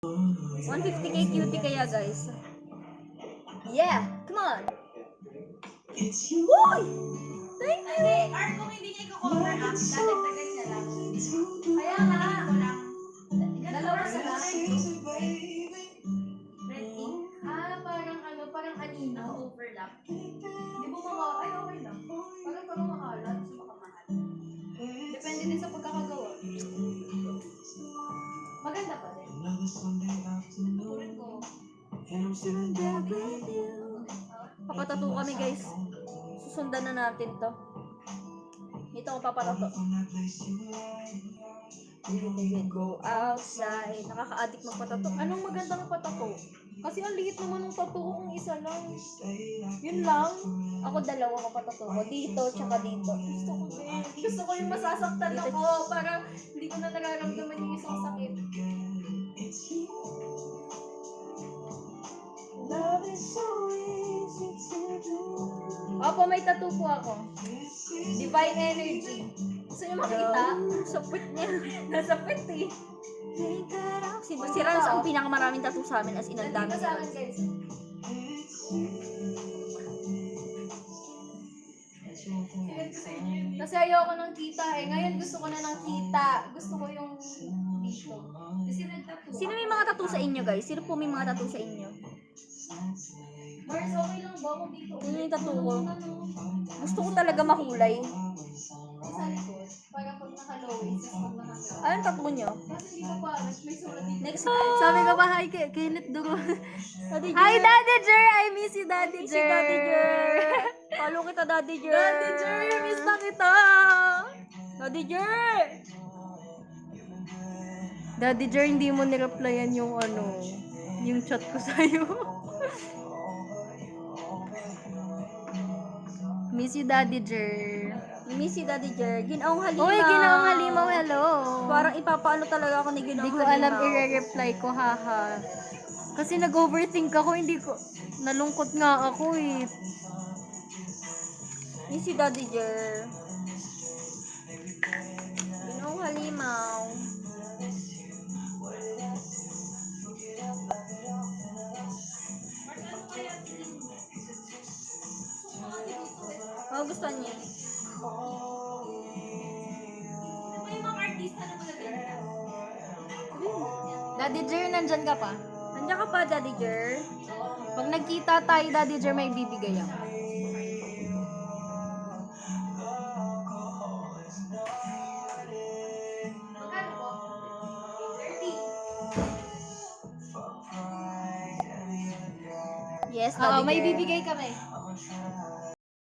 150k cutie kaya guys. Yeah! Come on! Uy! Thank you! Hindi, Art, kung hindi niya i-cover up, dadagdagan niya lang. Kaya nga, ko lang. Dalawa sila. Red ink. Parang ano, parang anino. Overlap. Hindi mo ay okay lang. Parang parang makalat, so baka mahal. Depende din sa pagkakagawa. Maganda pa din. Tuturin ko. Papatato kami guys. Susundan na natin to. Dito ako papatato. Go outside. Nakaka-addict magpatato. Anong magandang patato? Kasi ang liit naman ng tattoo ko kung isa lang. Yun lang. Ako dalawa mapatato ko. Dito, tsaka dito. Gusto ko din. Gusto ko yung masasaktan ako para hindi ko na nararamdaman yung isang sakit. Opo, may tattoo po ako. Divine Energy. Gusto niyo makita? Sa puwit niya. Nasa pet eh. Si Rans ang pinakamaraming tattoo sa amin as in ang dami Nandito sa niya. akin guys. Kasi ayoko ng kita eh. Ngayon gusto ko na ng kita. Gusto ko yung dito. Kasi nagtattoo. Sino may mga tattoo sa inyo guys? Sino po may mga tattoo sa inyo? Mars, okay lang ba kung dito? Yun yung tattoo ko. Gusto ko talaga makulay. Sa likod. Para pag naka-low waist, pag naka-low. Anong tattoo nyo? Kasi hindi ko pa alam. May sulat dito. Next, sabi ko ba, hi, Kenneth Dugo. Hi, Daddy Jer! I miss you, Daddy Si Jer! Daddy Jer. Follow kita, Daddy Jer. Daddy Jer, miss na kita! Daddy Jer. Daddy Jer, hindi mo nireplyan yung yung chat ko sa'yo. Miss you, Daddy Jer. Miss si Daddy Jer. Ginaong halimaw. Uy, Ginaong Halimaw, hello! Parang ipapaano talaga ako ni Hindi Ginaong ko alam Halimaw. i-reply ko, haha. Kasi nag-overthink ako, hindi ko... Nalungkot nga ako eh. Miss si Daddy Jer. Ginaong halimaw. Gusto niya. May mga artista na magaganda. Daddy Jer, nandyan ka pa? Nandiyan ka pa, Daddy Jer? Pag nagkita tayo, Daddy Jer, may bibigay ako. Magkano po? 30. Yes, Oo, Daddy may Jer. bibigay kami.